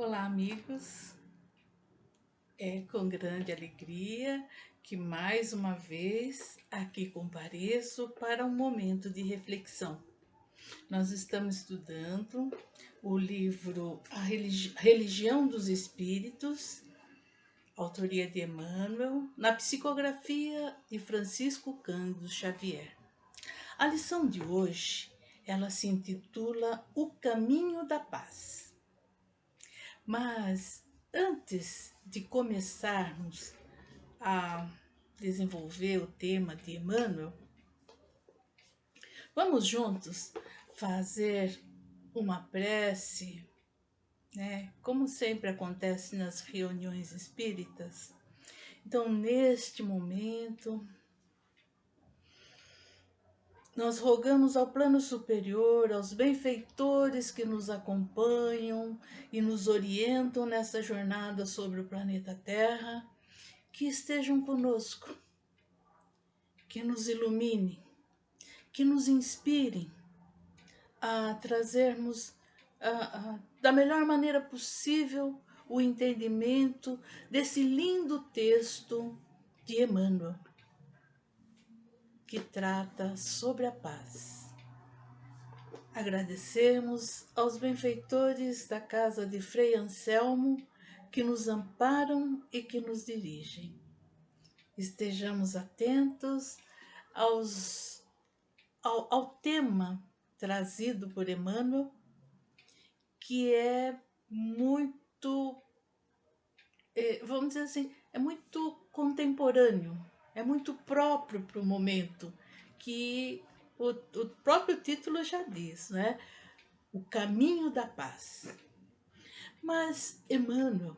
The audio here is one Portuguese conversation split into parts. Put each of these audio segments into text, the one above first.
Olá, amigos. É com grande alegria que mais uma vez aqui compareço para um momento de reflexão. Nós estamos estudando o livro Religião dos Espíritos, autoria de Emmanuel, na psicografia de Francisco Cândido Xavier. A lição de hoje, ela se intitula O Caminho da Paz. Mas antes de começarmos a desenvolver o tema de Emmanuel, vamos juntos fazer uma prece, né? Como sempre acontece nas reuniões espíritas. Então, neste momento, nós rogamos ao plano superior, aos benfeitores que nos acompanham e nos orientam nessa jornada sobre o planeta Terra, que estejam conosco, que nos iluminem, que nos inspirem a trazermos da melhor maneira possível o entendimento desse lindo texto de Emmanuel, que trata sobre a paz. Agradecemos aos benfeitores da casa de Frei Anselmo que nos amparam e que nos dirigem. Estejamos atentos ao tema trazido por Emmanuel, que é muito, vamos dizer assim, é muito contemporâneo, é muito próprio para o momento, que o próprio título já diz, né? O caminho da paz. Mas Emmanuel,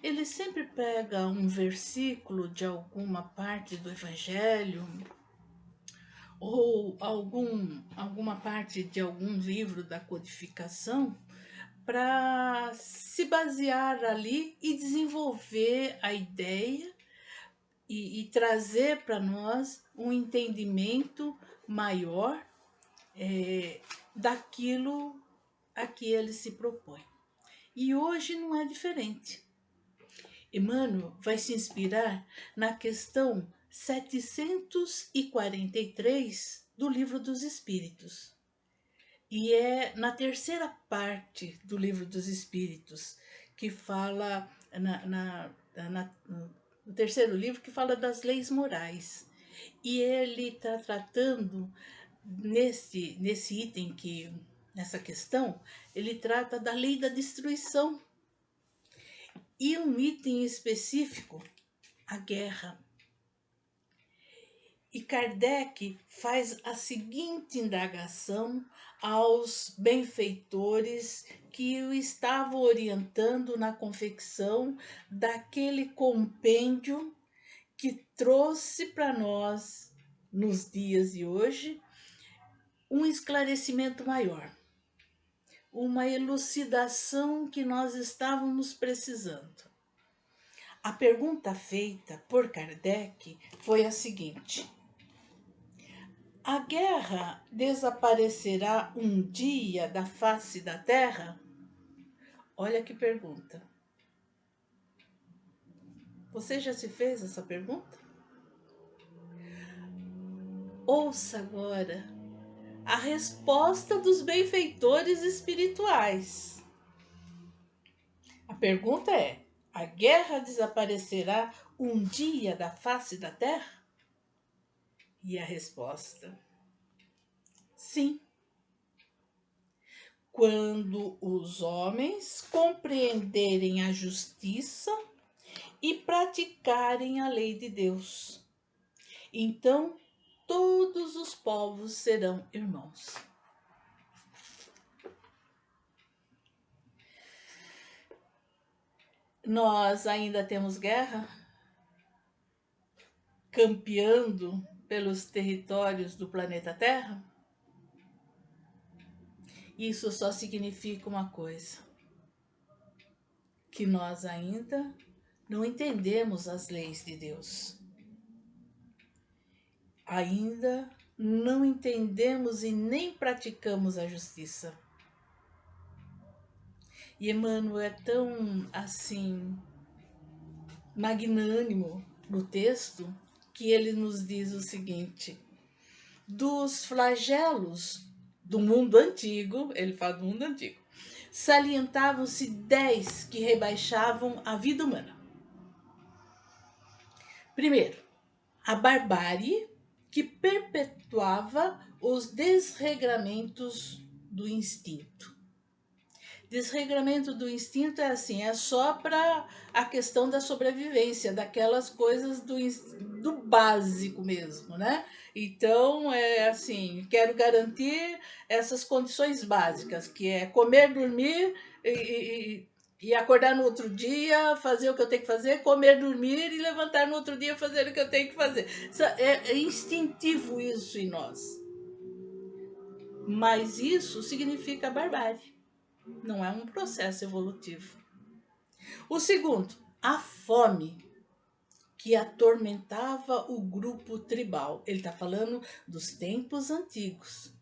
ele sempre pega um versículo de alguma parte do Evangelho, ou alguma parte de algum livro da codificação para se basear ali e desenvolver a ideia e trazer para nós um entendimento maior daquilo a que ele se propõe. E hoje não é diferente. Emmanuel vai se inspirar na questão 743 do Livro dos Espíritos. E é na terceira parte do Livro dos Espíritos, que fala, no terceiro livro, que fala das leis morais. E ele está tratando, nesse item, nessa questão, ele trata da lei da destruição. E um item específico, a guerra. E Kardec faz a seguinte indagação aos benfeitores que o estavam orientando na confecção daquele compêndio que trouxe para nós, nos dias de hoje, um esclarecimento maior, uma elucidação que nós estávamos precisando. A pergunta feita por Kardec foi a seguinte: a guerra desaparecerá um dia da face da Terra? Olha que pergunta. Você já se fez essa pergunta? Ouça agora a resposta dos benfeitores espirituais. A pergunta é: a guerra desaparecerá um dia da face da Terra? E a resposta: sim. Quando os homens compreenderem a justiça e praticarem a lei de Deus, então todos os povos serão irmãos. Nós ainda temos guerra, campeando pelos territórios do planeta Terra? Isso só significa uma coisa: que nós ainda não entendemos as leis de Deus. Ainda não entendemos e nem praticamos a justiça. E Emmanuel é tão assim magnânimo no texto que ele nos diz o seguinte: dos flagelos do mundo antigo, ele fala do mundo antigo, salientavam-se 10 que rebaixavam a vida humana. Primeiro, a barbárie, que perpetuava os desregramentos do instinto. Desregramento do instinto é assim, é só para a questão da sobrevivência, daquelas coisas do básico mesmo, né? Então, é assim, quero garantir essas condições básicas, que é comer, dormir e acordar no outro dia, fazer o que eu tenho que fazer, comer, dormir e levantar no outro dia, fazer o que eu tenho que fazer. É instintivo isso em nós. Mas isso significa barbárie. Não é um processo evolutivo. O segundo, a fome que atormentava o grupo tribal. Ele está falando dos tempos antigos.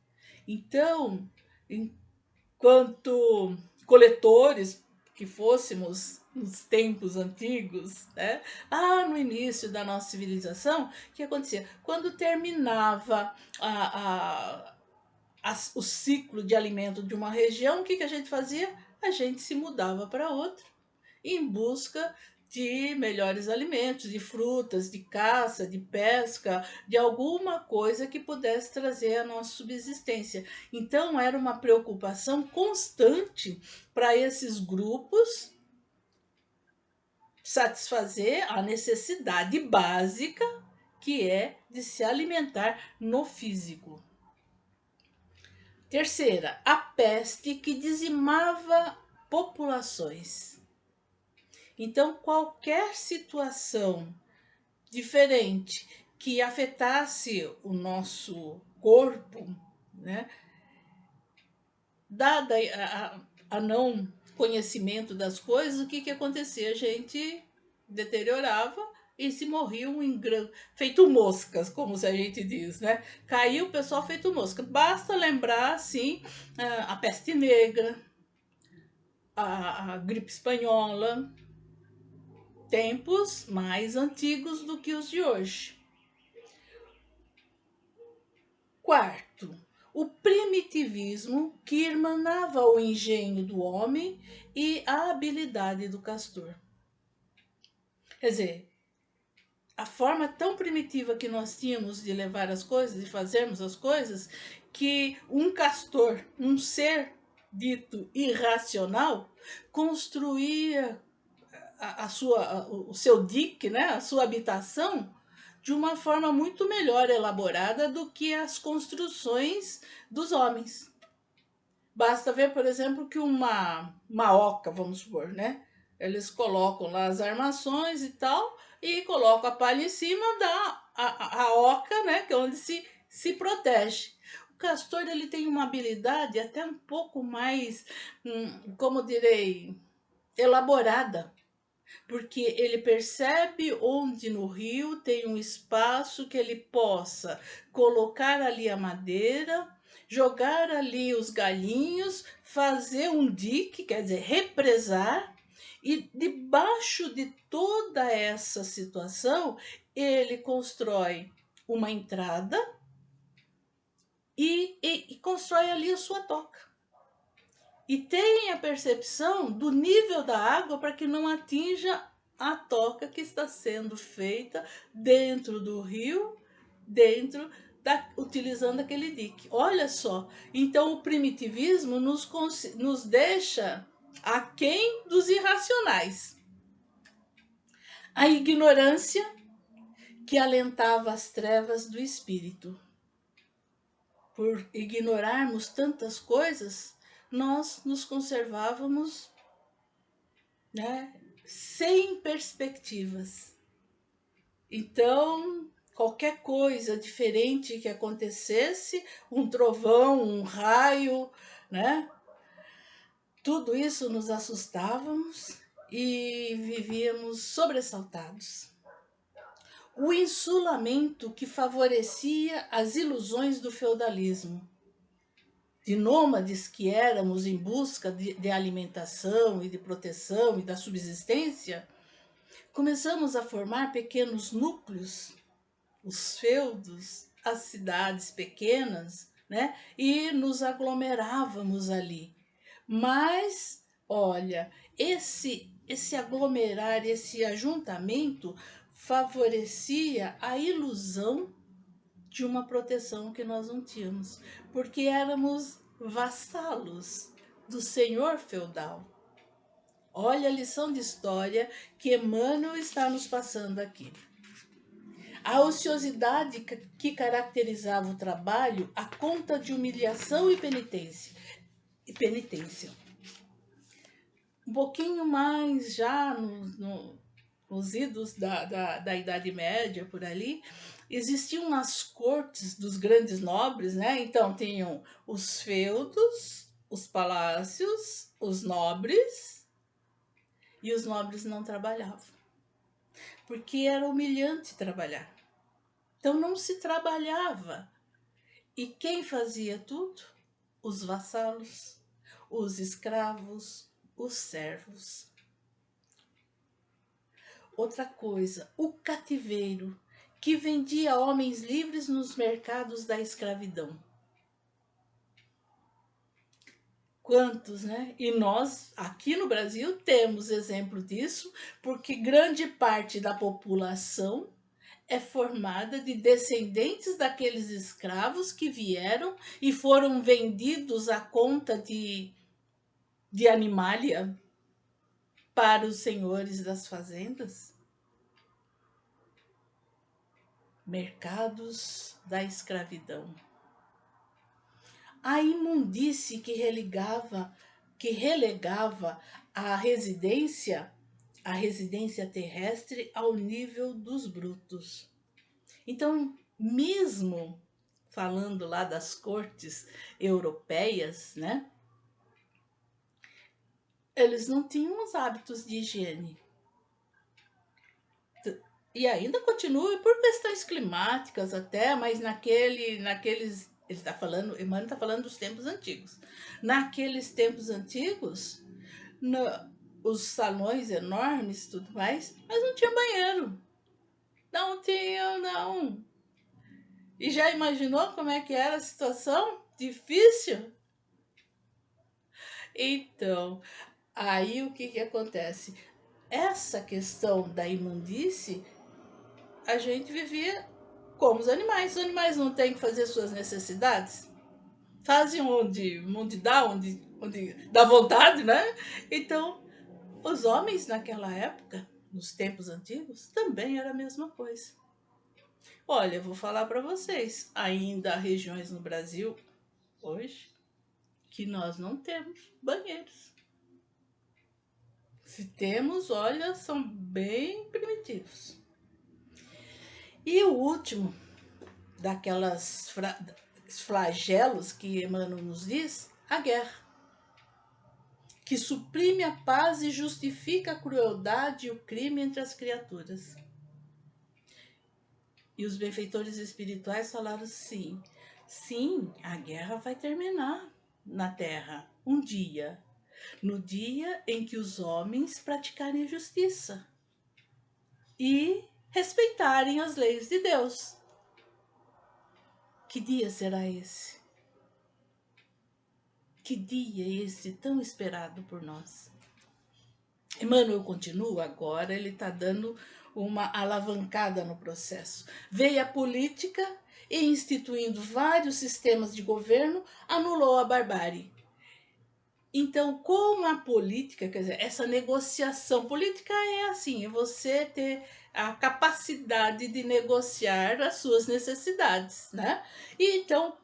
Então, enquanto coletores que fôssemos nos tempos antigos, né? No início da nossa civilização, o que acontecia? Quando terminava o ciclo de alimento de uma região, o que a gente fazia? A gente se mudava para outra em busca de melhores alimentos, de frutas, de caça, de pesca, de alguma coisa que pudesse trazer a nossa subsistência. Então era uma preocupação constante para esses grupos satisfazer a necessidade básica, que é de se alimentar no físico. Terceira, a peste que dizimava populações. Então, qualquer situação diferente que afetasse o nosso corpo, né, dada a não conhecimento das coisas, o que acontecia? A gente deteriorava e se morriam feito moscas, como a gente diz, né? Caiu o pessoal feito mosca. Basta lembrar, assim, a peste negra, a gripe espanhola, tempos mais antigos do que os de hoje. Quarto, o primitivismo que irmanava o engenho do homem e a habilidade do castor. Quer dizer, a forma tão primitiva que nós tínhamos de levar as coisas, de fazermos as coisas, que um castor, um ser dito irracional, construía o seu dique, né, a sua habitação, de uma forma muito melhor elaborada do que as construções dos homens. Basta ver, por exemplo, que uma oca, vamos supor, né? Eles colocam lá as armações e tal, e colocam a palha em cima da oca, né? Que é onde se protege. O castor, ele tem uma habilidade até um pouco mais, como direi, elaborada, porque ele percebe onde no rio tem um espaço que ele possa colocar ali a madeira, jogar ali os galinhos, fazer um dique, quer dizer, represar, e debaixo de toda essa situação, ele constrói uma entrada e constrói ali a sua toca. E tem a percepção do nível da água para que não atinja a toca que está sendo feita dentro do rio, utilizando aquele dique. Olha só, então o primitivismo nos deixa aquém dos irracionais. A ignorância que alentava as trevas do espírito. Por ignorarmos tantas coisas, nós nos conservávamos, né, sem perspectivas. Então, qualquer coisa diferente que acontecesse, um trovão, um raio, né, tudo isso nos assustávamos e vivíamos sobressaltados. O insulamento que favorecia as ilusões do feudalismo. de nômades que éramos em busca de alimentação e de proteção e da subsistência, começamos a formar pequenos núcleos, os feudos, as cidades pequenas, né? E nos aglomerávamos ali. Mas, olha, esse aglomerar, esse ajuntamento favorecia a ilusão de uma proteção que nós não tínhamos, porque éramos vassalos do senhor feudal. Olha a lição de história que Emmanuel está nos passando aqui. A ociosidade que caracterizava o trabalho à conta de humilhação e penitência. Um pouquinho mais já nos idos da Idade Média, por ali, existiam as cortes dos grandes nobres, né? Então, tinham os feudos, os palácios, os nobres, e os nobres não trabalhavam, porque era humilhante trabalhar. Então, não se trabalhava. E quem fazia tudo? Os vassalos, os escravos, os servos. Outra coisa, o cativeiro, que vendia homens livres nos mercados da escravidão. Quantos, né? E nós, aqui no Brasil, temos exemplo disso, porque grande parte da população é formada de descendentes daqueles escravos que vieram e foram vendidos à conta de animalia para os senhores das fazendas. Mercados da escravidão. A imundície que relegava a residência terrestre ao nível dos brutos. Então, mesmo falando lá das cortes europeias, né? Eles não tinham os hábitos de higiene. E ainda continua por questões climáticas até, mas naqueles... Ele está falando, Emmanuel está falando dos tempos antigos. Naqueles tempos antigos, os salões enormes e tudo mais, mas não tinha banheiro. Não tinha, não. E já imaginou como é que era a situação? Difícil? Então, aí o que acontece? Essa questão da imundície, a gente vivia como os animais. Os animais não têm que fazer suas necessidades? Fazem onde dá, onde dá vontade, né? Então, os homens naquela época, nos tempos antigos, também era a mesma coisa. Olha, eu vou falar para vocês, ainda há regiões no Brasil, hoje, que nós não temos banheiros. Se temos, olha, são bem primitivos. E o último daquelas flagelos que Emmanuel nos diz, a guerra, que suprime a paz e justifica a crueldade e o crime entre as criaturas. E os benfeitores espirituais falaram sim, a guerra vai terminar na Terra um dia, no dia em que os homens praticarem justiça e respeitarem as leis de Deus. Que dia será esse? Que dia esse tão esperado por nós? Emmanuel continua agora, ele está dando uma alavancada no processo. Veio a política e, instituindo vários sistemas de governo, anulou a barbárie. Então, com a política, quer dizer, essa negociação política é assim, é você ter a capacidade de negociar as suas necessidades, né? E então,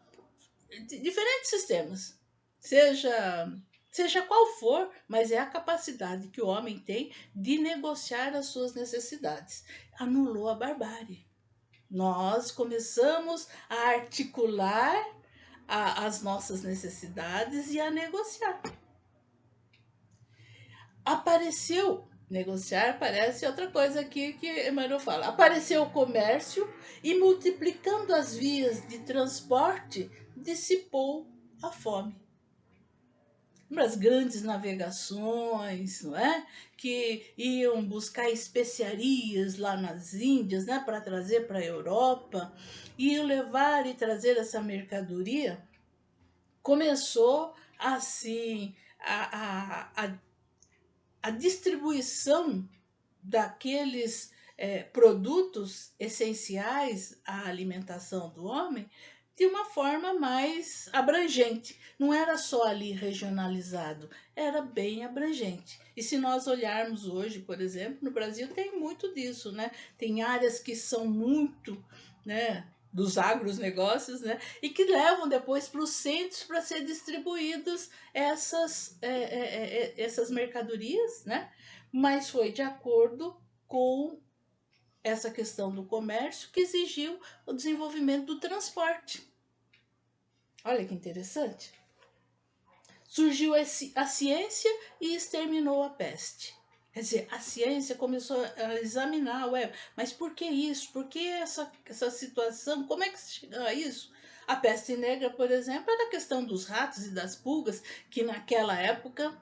diferentes sistemas, seja qual for, mas é a capacidade que o homem tem de negociar as suas necessidades. Anulou a barbárie. Nós começamos a articular as nossas necessidades e a negociar. Apareceu, negociar parece outra coisa aqui que Emmanuel fala. Apareceu o comércio e, multiplicando as vias de transporte, dissipou a fome. As grandes navegações, não é? Que iam buscar especiarias lá nas Índias, né? Para trazer para a Europa, iam levar e trazer essa mercadoria. Começou assim a distribuição daqueles produtos essenciais à alimentação do homem de uma forma mais abrangente. Não era só ali regionalizado, era bem abrangente. E se nós olharmos hoje, por exemplo, no Brasil tem muito disso, né? Tem áreas que são muito, né, dos agronegócios, né, e que levam depois para os centros para ser distribuídos essas mercadorias, né? Mas foi de acordo com essa questão do comércio que exigiu o desenvolvimento do transporte. Olha que interessante. Surgiu a ciência e exterminou a peste. Quer dizer, a ciência começou a examinar, mas por que isso? Por que essa situação? Como é que se chega a isso? A peste negra, por exemplo, era a questão dos ratos e das pulgas, que naquela época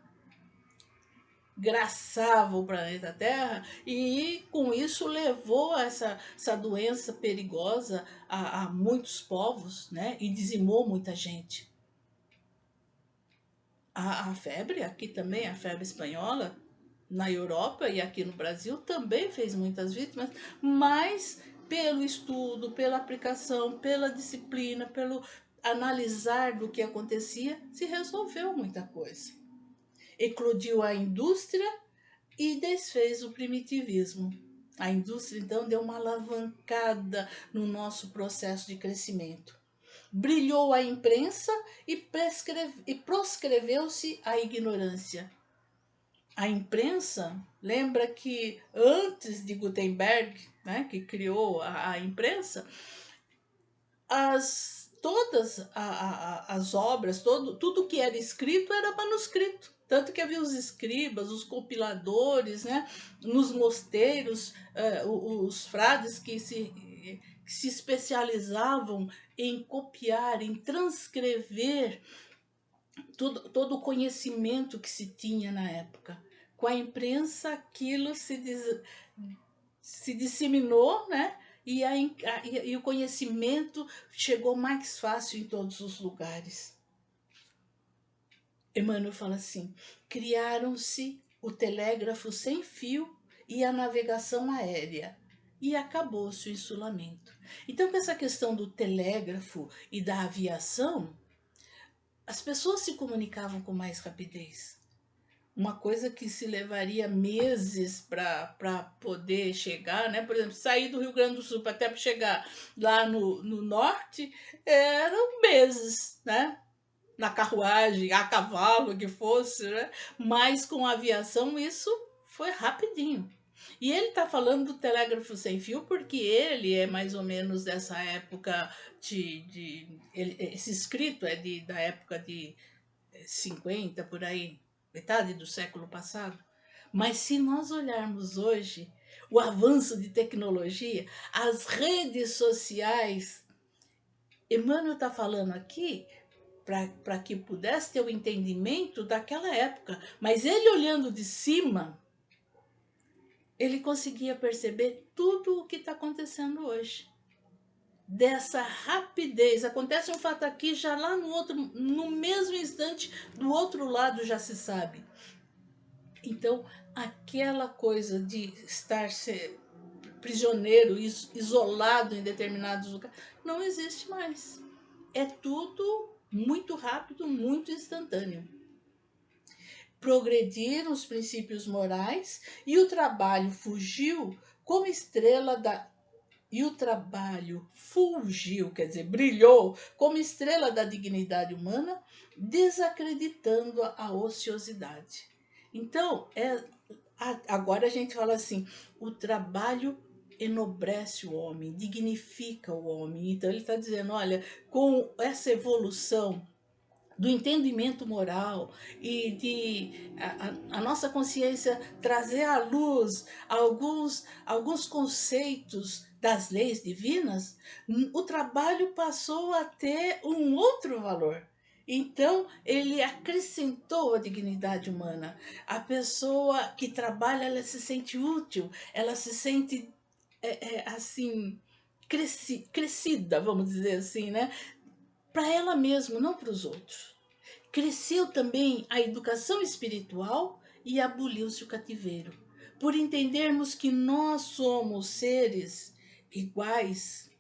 graçava o planeta Terra e com isso levou essa doença perigosa a muitos povos, né? E dizimou muita gente. A febre, aqui também, a febre espanhola, na Europa e aqui no Brasil, também fez muitas vítimas, mas pelo estudo, pela aplicação, pela disciplina, pelo analisar do que acontecia, se resolveu muita coisa. Eclodiu a indústria e desfez o primitivismo. A indústria, então, deu uma alavancada no nosso processo de crescimento. Brilhou a imprensa e proscreveu-se a ignorância. A imprensa, lembra que antes de Gutenberg, né, que criou a imprensa, todas as obras, tudo que era escrito era manuscrito. Tanto que havia os escribas, os compiladores, né, nos mosteiros, os frades que se especializavam em copiar, em transcrever todo o conhecimento que se tinha na época. Com a imprensa, aquilo se disseminou, né? E o conhecimento chegou mais fácil em todos os lugares. Emmanuel fala assim: criaram-se o telégrafo sem fio e a navegação aérea, e acabou-se o insulamento. Então, com essa questão do telégrafo e da aviação, as pessoas se comunicavam com mais rapidez. Uma coisa que se levaria meses para poder chegar, né? Por exemplo, sair do Rio Grande do Sul até chegar lá no norte, eram meses, né? Na carruagem, a cavalo, que fosse, né? Mas com a aviação isso foi rapidinho. E ele está falando do telégrafo sem fio porque ele é mais ou menos dessa época esse escrito é da época de 50, por aí, metade do século passado. Mas se nós olharmos hoje o avanço de tecnologia, as redes sociais, Emmanuel está falando aqui para que pudesse ter o entendimento daquela época. Mas ele olhando de cima, ele conseguia perceber tudo o que está acontecendo hoje. Dessa rapidez. Acontece um fato aqui, já lá no mesmo instante, do outro lado já se sabe. Então, aquela coisa de estar prisioneiro, isolado em determinados lugares, não existe mais. É tudo muito rápido, muito instantâneo. Progrediram os princípios morais e o trabalho fugiu como estrela da e o trabalho fulgiu, quer dizer, brilhou como estrela da dignidade humana, desacreditando a ociosidade. Então, agora a gente fala assim, o trabalho enobrece o homem, dignifica o homem. Então ele está dizendo, olha, com essa evolução do entendimento moral e de a nossa consciência trazer à luz alguns conceitos das leis divinas, o trabalho passou a ter um outro valor. Então, ele acrescentou a dignidade humana. A pessoa que trabalha, ela se sente útil, ela se sente assim, crescida, vamos dizer assim, né? Para ela mesma, não para os outros. Cresceu também a educação espiritual e aboliu-se o cativeiro. Por entendermos que nós somos seres iguais,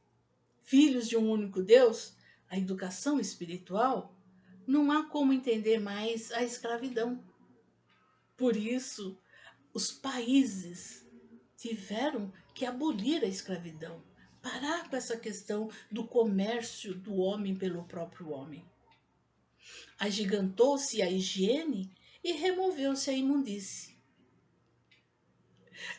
filhos de um único Deus, a educação espiritual, não há como entender mais a escravidão. Por isso, os países tiveram que abolir a escravidão, parar com essa questão do comércio do homem pelo próprio homem. Agigantou-se a higiene e removeu-se a imundície.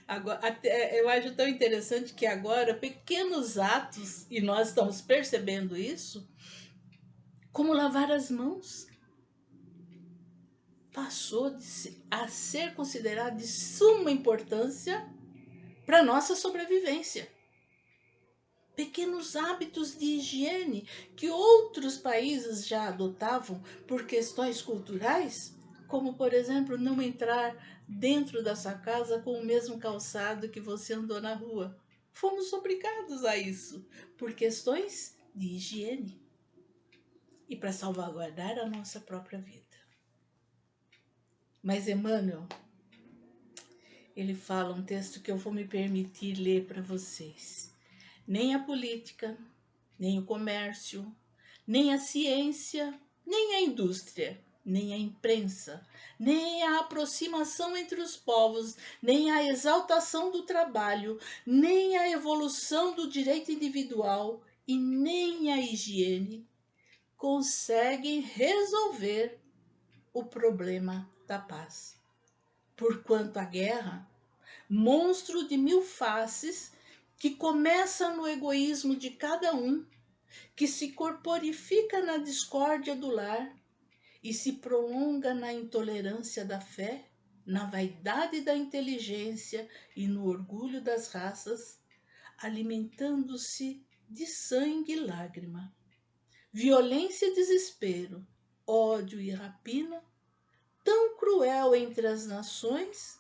Agora, eu acho tão interessante que agora pequenos atos, e nós estamos percebendo isso, como lavar as mãos, passou a ser considerado de suma importância para a nossa sobrevivência. Pequenos hábitos de higiene que outros países já adotavam por questões culturais, como, por exemplo, não entrar dentro da sua casa com o mesmo calçado que você andou na rua. Fomos obrigados a isso por questões de higiene e para salvaguardar a nossa própria vida. Mas Emmanuel, ele fala um texto que eu vou me permitir ler para vocês. Nem a política, nem o comércio, nem a ciência, nem a indústria, nem a imprensa, nem a aproximação entre os povos, nem a exaltação do trabalho, nem a evolução do direito individual e nem a higiene conseguem resolver o problema da paz. Porquanto a guerra, monstro de mil faces, que começa no egoísmo de cada um, que se corporifica na discórdia do lar e se prolonga na intolerância da fé, na vaidade da inteligência e no orgulho das raças, alimentando-se de sangue e lágrima, violência e desespero, ódio e rapina, tão cruel entre as nações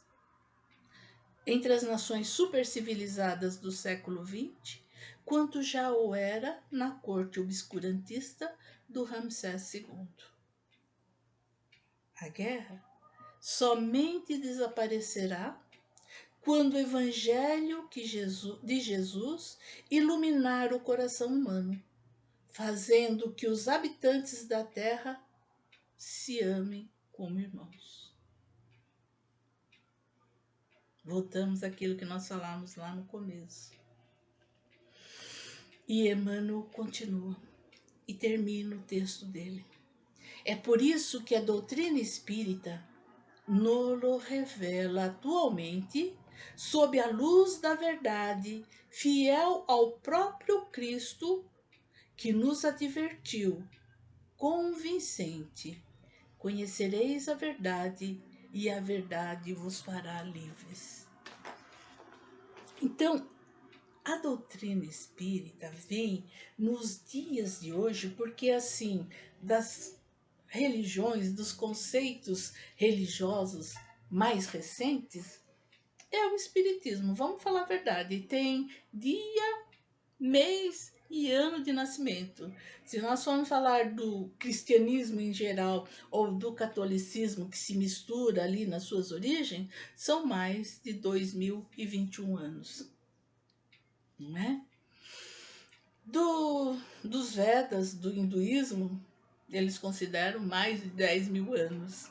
supercivilizadas do século XX, quanto já o era na corte obscurantista do Ramsés II. A guerra somente desaparecerá quando o Evangelho de Jesus iluminar o coração humano, fazendo que os habitantes da terra se amem como irmãos. Voltamos àquilo que nós falamos lá no começo. E Emmanuel continua e termina o texto dele. É por isso que a doutrina espírita nos revela atualmente sob a luz da verdade, fiel ao próprio Cristo, que nos advertiu, convincente: conhecereis a verdade e a verdade vos fará livres. Então, a doutrina espírita vem nos dias de hoje porque, assim, das religiões, dos conceitos religiosos mais recentes, é o espiritismo. Vamos falar a verdade. Tem dia, mês e ano de nascimento. Se nós formos falar do cristianismo em geral ou do catolicismo que se mistura ali nas suas origens, são mais de 2021 anos. Não é? Dos Vedas, do hinduísmo, eles consideram mais de 10 mil anos.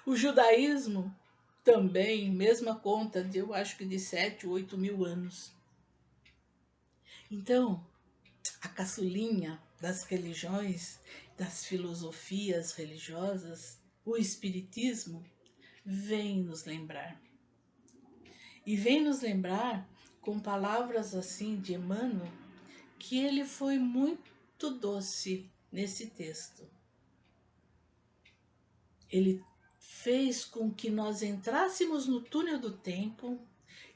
O judaísmo também, mesma conta, eu acho que de 7 ou 8 mil anos. Então, a caçulinha das religiões, das filosofias religiosas, o espiritismo, vem nos lembrar. E vem nos lembrar com palavras assim de Emmanuel, que ele foi muito doce nesse texto. Ele fez com que nós entrássemos no túnel do tempo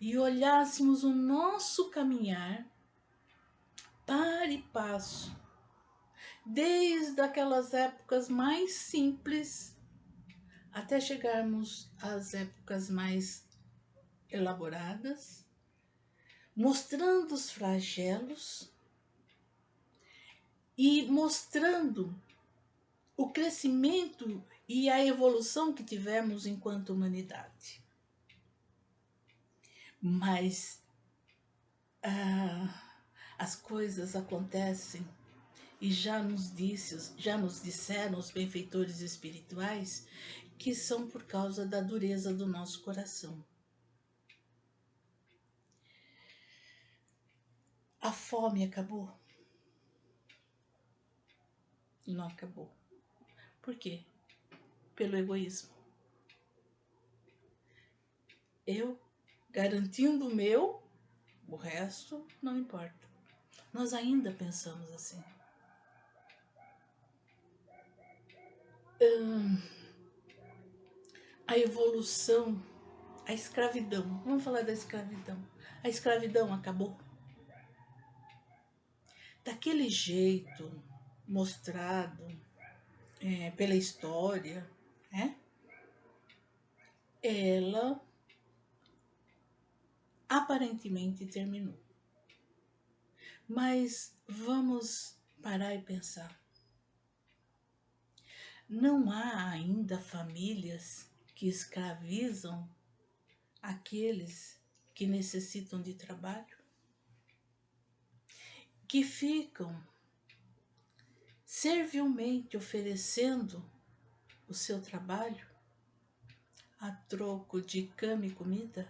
e olhássemos o nosso caminhar para e passo desde aquelas épocas mais simples até chegarmos às épocas mais elaboradas, mostrando os flagelos e mostrando o crescimento e a evolução que tivemos enquanto humanidade. Mas as coisas acontecem e já nos disseram os benfeitores espirituais que são por causa da dureza do nosso coração. A fome acabou? Não acabou. Por quê? Pelo egoísmo. Eu garantindo o meu, o resto não importa. Nós ainda pensamos assim. A evolução, a escravidão. Vamos falar da escravidão. A escravidão acabou. Daquele jeito mostrado pela história, né? Ela aparentemente terminou. Mas vamos parar e pensar. Não há ainda famílias que escravizam aqueles que necessitam de trabalho? Que ficam servilmente oferecendo o seu trabalho a troco de cama e comida?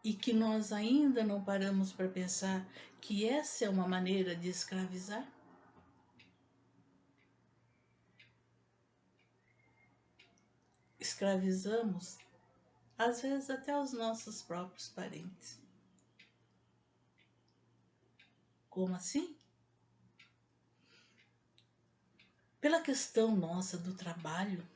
E que nós ainda não paramos para pensar que essa é uma maneira de escravizar? Escravizamos, às vezes, até os nossos próprios parentes. Como assim? Pela questão nossa do trabalho.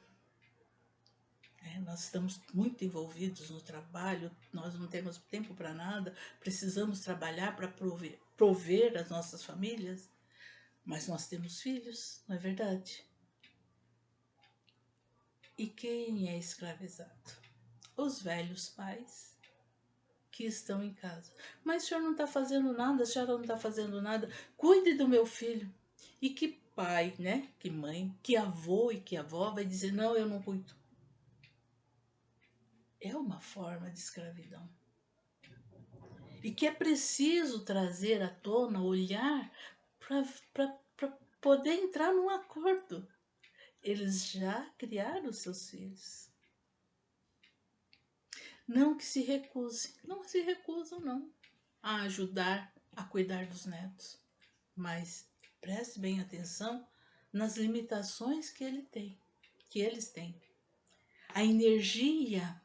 Nós estamos muito envolvidos no trabalho, nós não temos tempo para nada, precisamos trabalhar para prover as nossas famílias, mas nós temos filhos, não é verdade? E quem é escravizado? Os velhos pais que estão em casa. Mas o senhor não está fazendo nada, a senhora não está fazendo nada, cuide do meu filho. E que pai, né? Que mãe, que avô e que avó vai dizer, não, eu não cuido. É uma forma de escravidão. E que é preciso trazer à tona, olhar, para poder entrar num acordo. Eles já criaram seus filhos. Não que se recusem, não se recusam não a ajudar a cuidar dos netos. Mas preste bem atenção nas limitações que eles têm. A energia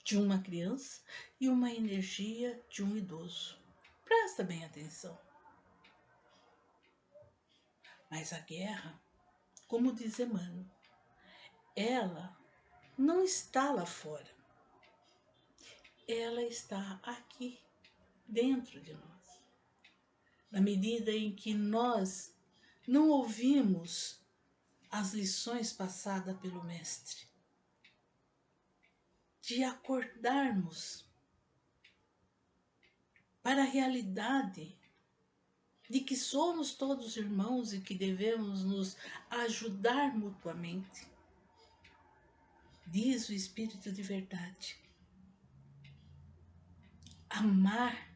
de uma criança e uma energia de um idoso. Presta bem atenção. Mas a guerra, como diz Emmanuel, ela não está lá fora. Ela está aqui, dentro de nós. Na medida em que nós não ouvimos as lições passadas pelo Mestre, de acordarmos para a realidade de que somos todos irmãos e que devemos nos ajudar mutuamente. Diz o Espírito de Verdade. Amar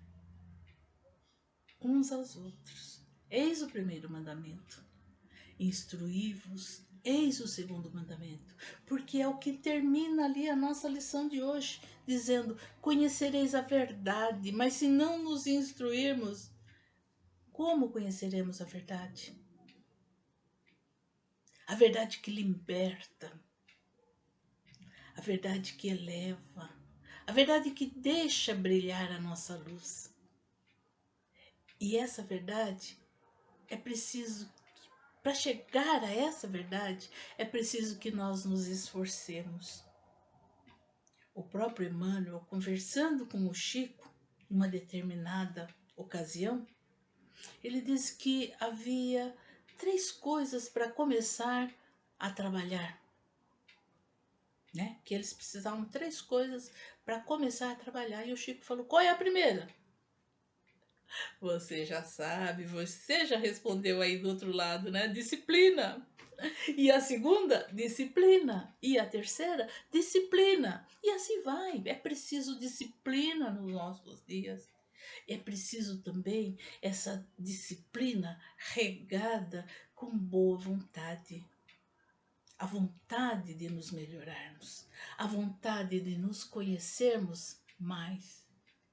uns aos outros. Eis o primeiro mandamento. Instruí-vos, eis o segundo mandamento. Porque é o que termina ali a nossa lição de hoje, dizendo, conhecereis a verdade, mas se não nos instruirmos, como conheceremos a verdade? A verdade que liberta, a verdade que eleva, a verdade que deixa brilhar a nossa luz. E essa verdade é preciso, para chegar a essa verdade, é preciso que nós nos esforcemos. O próprio Emmanuel, conversando com o Chico, em uma determinada ocasião, ele disse que havia 3 coisas para começar a trabalhar, né? Que eles precisavam 3 coisas para começar a trabalhar. E o Chico falou: qual é a primeira? Você já sabe, você já respondeu aí do outro lado, né? Disciplina. E a segunda, disciplina. E a terceira, disciplina. E assim vai. É preciso disciplina nos nossos dias. É preciso também essa disciplina regada com boa vontade. A vontade de nos melhorarmos, a vontade de nos conhecermos mais.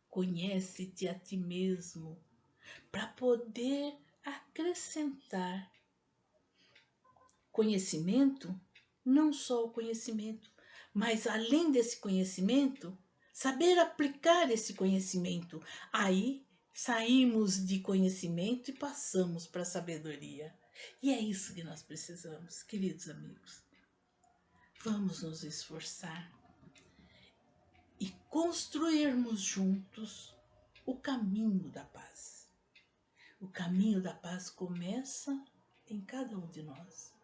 Conhece-te a ti mesmo para poder acrescentar conhecimento, não só o conhecimento, mas além desse conhecimento, saber aplicar esse conhecimento. Aí saímos de conhecimento e passamos para a sabedoria. E é isso que nós precisamos, queridos amigos. Vamos nos esforçar e construirmos juntos o caminho da paz. O caminho da paz começa em cada um de nós,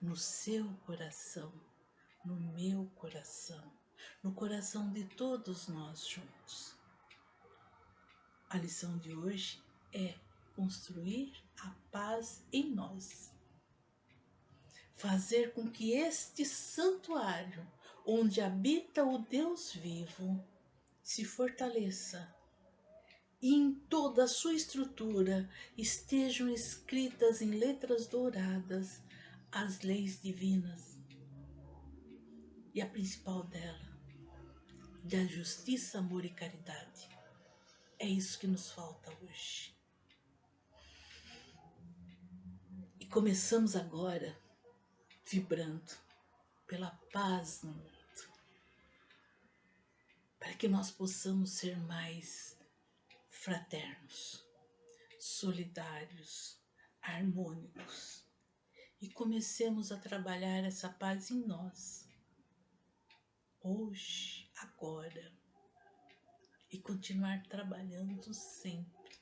no seu coração, no meu coração, no coração de todos nós juntos. A lição de hoje é construir a paz em nós. Fazer com que este santuário, onde habita o Deus vivo, se fortaleça e em toda a sua estrutura estejam escritas em letras douradas as leis divinas. E a principal dela, da justiça, amor e caridade. É isso que nos falta hoje. E começamos agora vibrando pela paz no mundo, para que nós possamos ser mais fraternos, solidários, harmônicos e comecemos a trabalhar essa paz em nós, hoje, agora, e continuar trabalhando sempre,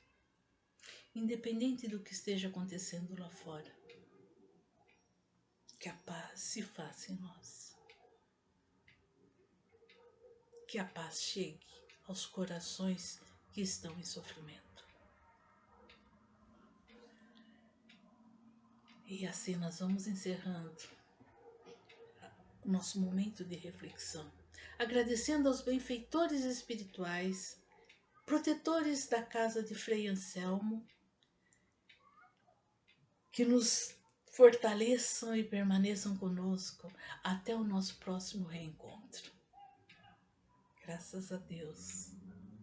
independente do que esteja acontecendo lá fora. Que a paz se faça em nós. Que a paz chegue aos corações que estão em sofrimento. E assim nós vamos encerrando o nosso momento de reflexão, agradecendo aos benfeitores espirituais, protetores da casa de Frei Anselmo, que nos fortaleçam e permaneçam conosco até o nosso próximo reencontro. Graças a Deus,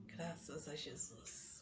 graças a Jesus.